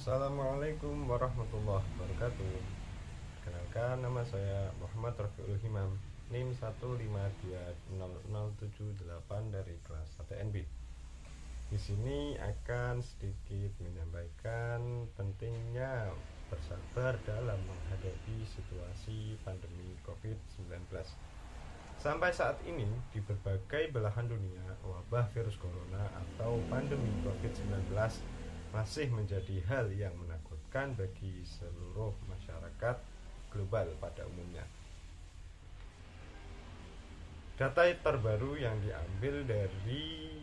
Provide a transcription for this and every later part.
Assalamualaikum warahmatullahi wabarakatuh. Kenalkan, nama saya Muhammad Rafiul Himam, NIM 1520078 dari kelas ATNB. Di sini akan sedikit menyampaikan pentingnya bersabar dalam menghadapi situasi pandemi COVID-19. Sampai saat ini, di berbagai belahan dunia, wabah virus corona atau pandemi COVID-19 masih menjadi hal yang menakutkan bagi seluruh masyarakat global pada umumnya. Data terbaru yang diambil dari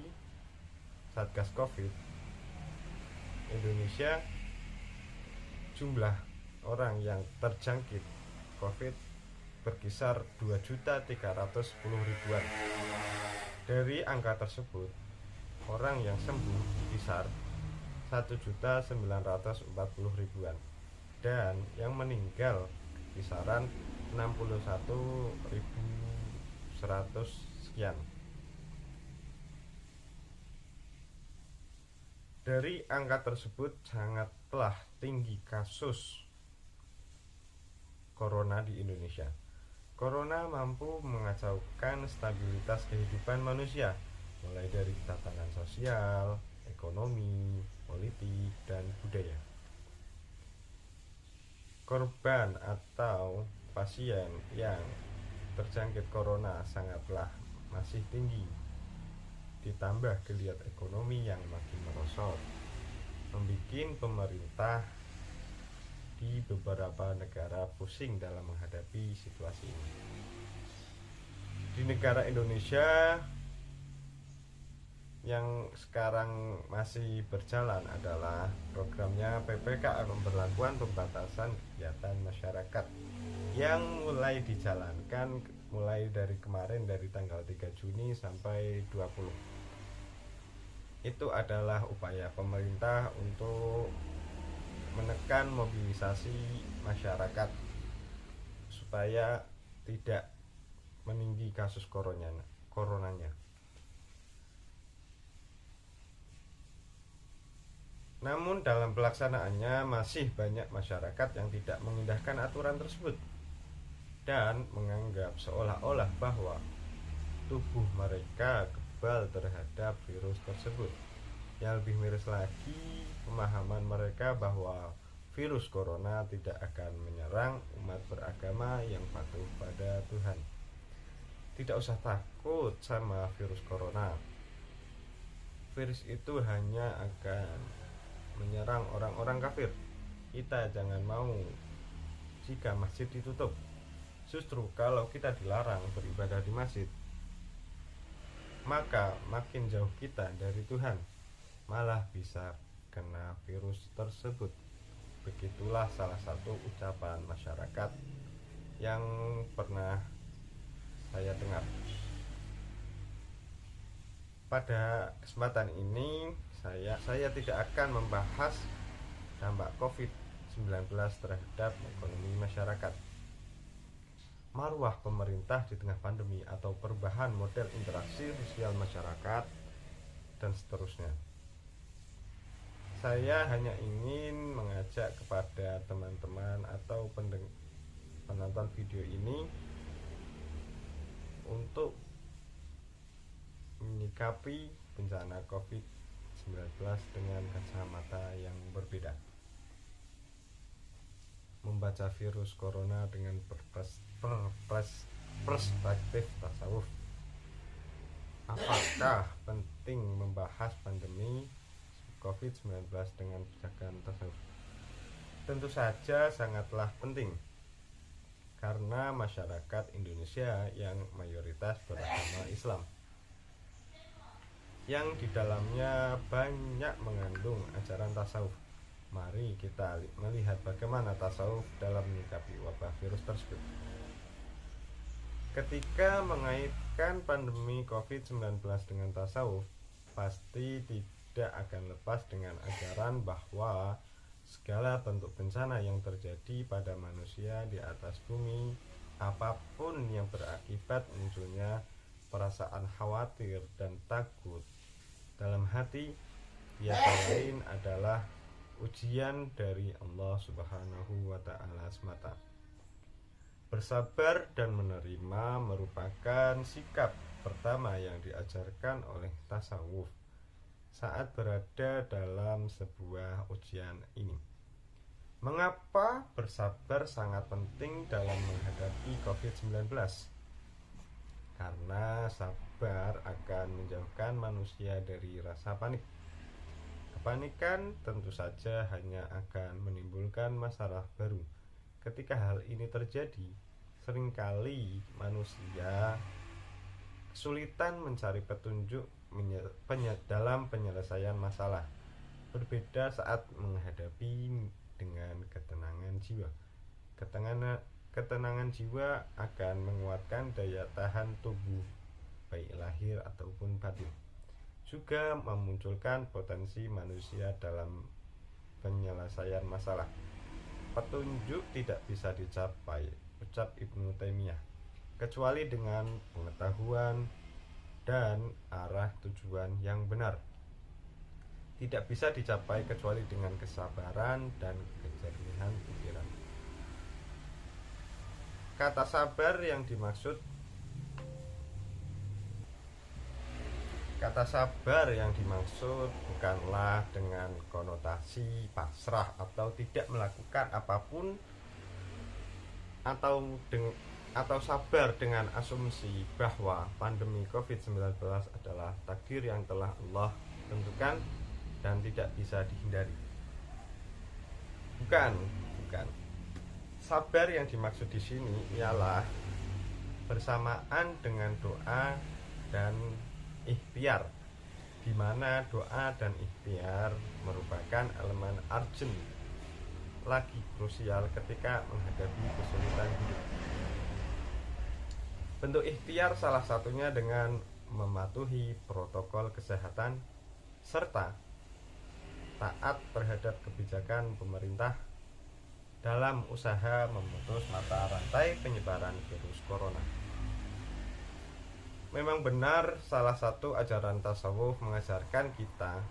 Satgas Covid Indonesia, jumlah orang yang terjangkit Covid berkisar 2.310.000-an. Dari angka tersebut, orang yang sembuh berkisar 1.940.000-an dan yang meninggal kisaran 61.100 sekian. Dari angka tersebut sangatlah tinggi kasus corona di Indonesia. Corona mampu mengacaukan stabilitas kehidupan manusia, mulai dari tatanan sosial, ekonomi, politik, dan budaya. Korban atau pasien yang terjangkit corona sangatlah masih tinggi, ditambah geliat ekonomi yang makin merosot, membuat pemerintah di beberapa negara pusing dalam menghadapi situasi ini. Di negara Indonesia yang sekarang masih berjalan adalah programnya PPKM, pemberlakuan pembatasan kegiatan masyarakat, yang mulai dijalankan mulai dari kemarin, dari tanggal 3 Juni sampai 20. Itu adalah upaya pemerintah untuk menekan mobilisasi masyarakat supaya tidak meninggi kasus coronanya. Namun dalam pelaksanaannya masih banyak masyarakat yang tidak mengindahkan aturan tersebut dan menganggap seolah-olah bahwa tubuh mereka kebal terhadap virus tersebut. Yang lebih miris lagi, pemahaman mereka bahwa virus corona tidak akan menyerang umat beragama yang patuh pada Tuhan. Tidak usah takut sama virus corona. Virus itu hanya akan menyerang orang-orang kafir. Kita jangan mau jika masjid ditutup. Justru kalau kita dilarang beribadah di masjid, maka makin jauh kita dari Tuhan, malah bisa kena virus tersebut. Begitulah salah satu ucapan masyarakat yang pernah saya dengar. Pada kesempatan ini saya tidak akan membahas dampak COVID-19 terhadap ekonomi masyarakat, marwah pemerintah di tengah pandemi, atau perubahan model interaksi sosial masyarakat, dan seterusnya. Saya hanya ingin mengajak kepada teman-teman atau penonton video ini untuk menyikapi bencana COVID-19 dengan kacamata yang berbeda, membaca virus corona dengan perspektif tasawuf. Apakah penting membahas pandemi COVID-19 dengan pijakan tasawuf? Tentu saja sangatlah penting, karena masyarakat Indonesia yang mayoritas beragama Islam, yang di dalamnya banyak mengandung ajaran tasawuf. Mari kita melihat bagaimana tasawuf dalam menyikapi wabah virus tersebut. Ketika mengaitkan pandemi COVID-19 dengan tasawuf, pasti tidak akan lepas dengan ajaran bahwa segala bentuk bencana yang terjadi pada manusia di atas bumi, apapun yang berakibat munculnya perasaan khawatir dan takut dalam hati, tiada lain adalah ujian dari Allah Subhanahu wa Ta'ala semata. Bersabar dan menerima merupakan sikap pertama yang diajarkan oleh tasawuf saat berada dalam sebuah ujian ini. Mengapa bersabar sangat penting dalam menghadapi COVID-19? Karena sabar akan menjauhkan manusia dari rasa panik. Kepanikan tentu saja hanya akan menimbulkan masalah baru. Ketika hal ini terjadi, seringkali manusia kesulitan mencari petunjuk dalam penyelesaian masalah. Berbeda saat menghadapi dengan ketenangan jiwa. Ketenangan jiwa akan menguatkan daya tahan tubuh, baik lahir ataupun batin. Juga memunculkan potensi manusia dalam penyelesaian masalah. Petunjuk tidak bisa dicapai, ucap Ibnu Taimiyah, kecuali dengan pengetahuan dan arah tujuan yang benar. Tidak bisa dicapai kecuali dengan kesabaran dan kejernihan pikiran. Kata sabar yang dimaksud bukanlah dengan konotasi pasrah atau tidak melakukan apapun atau sabar dengan asumsi bahwa pandemi COVID-19 adalah takdir yang telah Allah tentukan dan tidak bisa dihindari. Bukan. Sabar yang dimaksud di sini ialah bersamaan dengan doa dan ikhtiar, di mana doa dan ikhtiar merupakan elemen urgent lagi krusial ketika menghadapi kesulitan hidup. Bentuk ikhtiar salah satunya dengan mematuhi protokol kesehatan serta taat terhadap kebijakan pemerintah dalam usaha memutus mata rantai penyebaran virus corona. Memang benar, salah satu ajaran tasawuf mengajarkan kita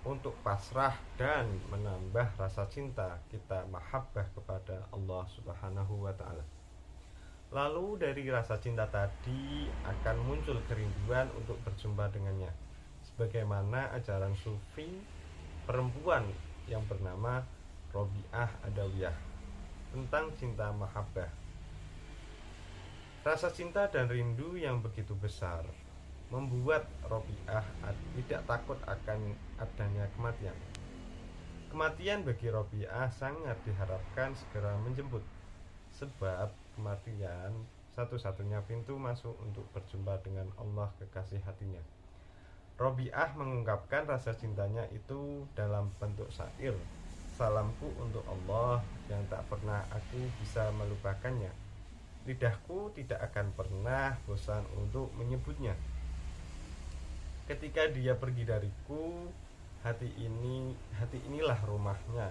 untuk pasrah dan menambah rasa cinta kita mahabbah kepada Allah Subhanahu wa Ta'ala. Lalu dari rasa cinta tadi akan muncul kerinduan untuk berjumpa dengannya, sebagaimana ajaran sufi perempuan yang bernama Robi'ah Adawiyah tentang cinta mahabbah. Rasa cinta dan rindu yang begitu besar membuat Robi'ah tidak takut akan adanya kematian. Kematian bagi Robi'ah sangat diharapkan segera menjemput, sebab kematian satu-satunya pintu masuk untuk berjumpa dengan Allah kekasih hatinya. Robi'ah mengungkapkan rasa cintanya itu dalam bentuk syair. Salamku untuk Allah yang tak pernah aku bisa melupakannya. Lidahku tidak akan pernah bosan untuk menyebutnya. Ketika dia pergi dariku, hati inilah rumahnya.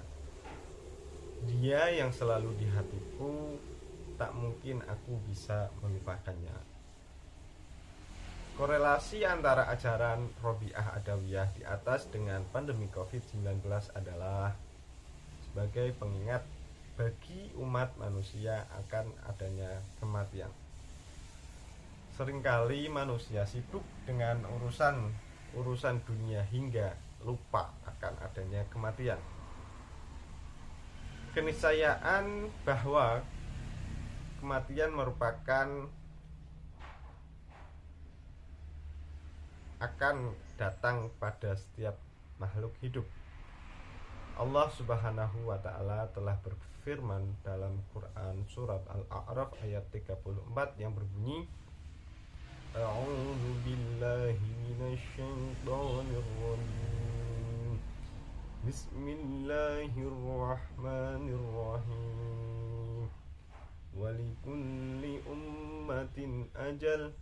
Dia yang selalu di hatiku, tak mungkin aku bisa melupakannya. Korelasi antara ajaran Robi'ah Adawiyah di atas dengan pandemi COVID-19 adalah sebagai pengingat bagi umat manusia akan adanya kematian. Seringkali manusia sibuk dengan urusan dunia hingga lupa akan adanya kematian. Keniscayaan bahwa kematian akan datang pada setiap makhluk hidup. Allah Subhanahu wa Ta'ala telah berfirman dalam Quran surat Al-A'raf ayat 34 yang berbunyi, A'udzu billahi minasyaitonir rajim. Bismillahirrahmanirrahim. Walikulli ummatin ajal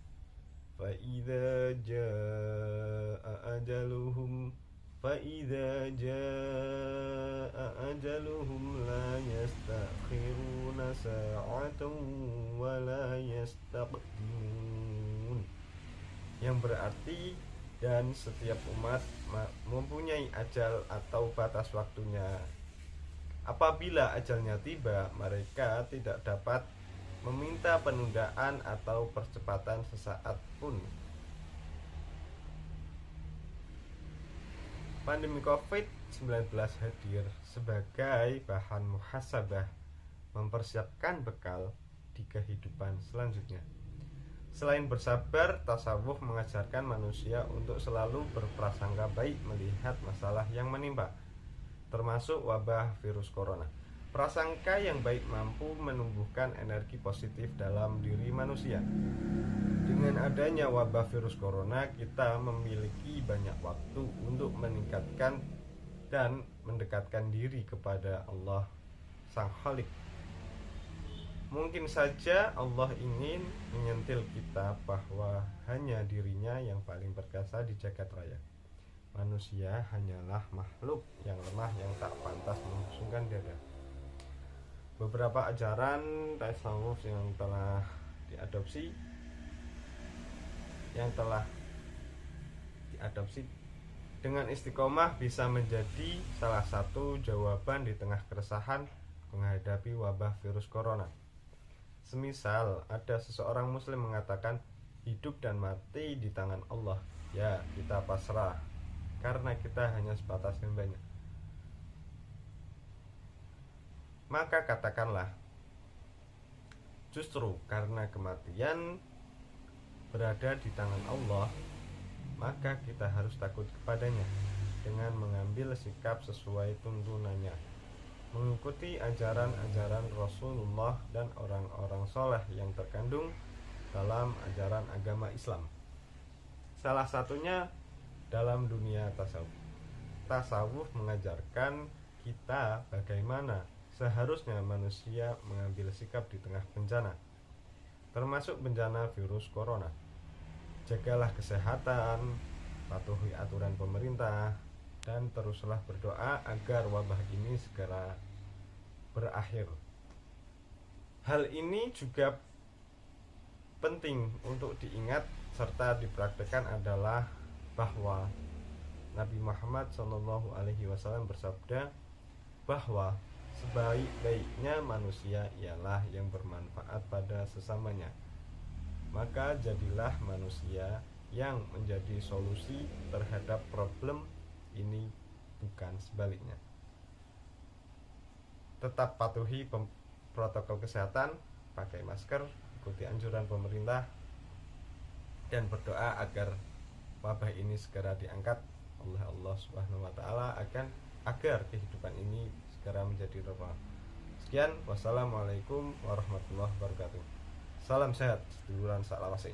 فإذا جاء أجلهم لا يستأخرون ساعة ولا يستقدمون. Yang berarti dan setiap umat mempunyai ajal atau batas waktunya. Apabila ajalnya tiba, mereka tidak dapat meminta penundaan atau percepatan sesaat pun. Pandemi COVID-19 hadir sebagai bahan muhasabah, mempersiapkan bekal di kehidupan selanjutnya. Selain bersabar, tasawuf mengajarkan manusia untuk selalu berprasangka baik melihat masalah yang menimpa, termasuk wabah virus corona. Prasangka yang baik mampu menumbuhkan energi positif dalam diri manusia. Dengan adanya wabah virus corona, kita memiliki banyak waktu untuk meningkatkan dan mendekatkan diri kepada Allah Sang Khalik. Mungkin saja Allah ingin menyentil kita bahwa hanya dirinya yang paling perkasa di jagat raya. Manusia hanyalah makhluk yang lemah yang tak pantas membusungkan dada. Beberapa ajaran tasawuf yang telah diadopsi dengan istiqomah bisa menjadi salah satu jawaban di tengah keresahan menghadapi wabah virus corona. Semisal ada seseorang muslim mengatakan hidup dan mati di tangan Allah, ya kita pasrah karena kita hanya sebatas hambanya. Maka katakanlah, justru karena kematian berada di tangan Allah, maka kita harus takut kepadanya dengan mengambil sikap sesuai tuntunannya, mengikuti ajaran-ajaran Rasulullah dan orang-orang soleh yang terkandung dalam ajaran agama Islam. Salah satunya dalam dunia tasawuf. Tasawuf mengajarkan kita bagaimana seharusnya manusia mengambil sikap di tengah bencana, termasuk bencana virus corona. Jagalah kesehatan, patuhi aturan pemerintah, dan teruslah berdoa agar wabah ini segera berakhir. Hal ini juga penting untuk diingat serta dipraktikkan adalah bahwa Nabi Muhammad SAW bersabda bahwa sebaik-baiknya manusia ialah yang bermanfaat pada sesamanya. Maka jadilah manusia yang menjadi solusi terhadap problem ini, bukan sebaliknya. Tetap patuhi protokol kesehatan, pakai masker, ikuti anjuran pemerintah, dan berdoa agar wabah ini segera diangkat oleh Allah Subhanahu wa taala agar kehidupan ini segera menjadi normal. Sekian, wassalamualaikum warahmatullahi wabarakatuh. Salam sehat, seduluran saklawase.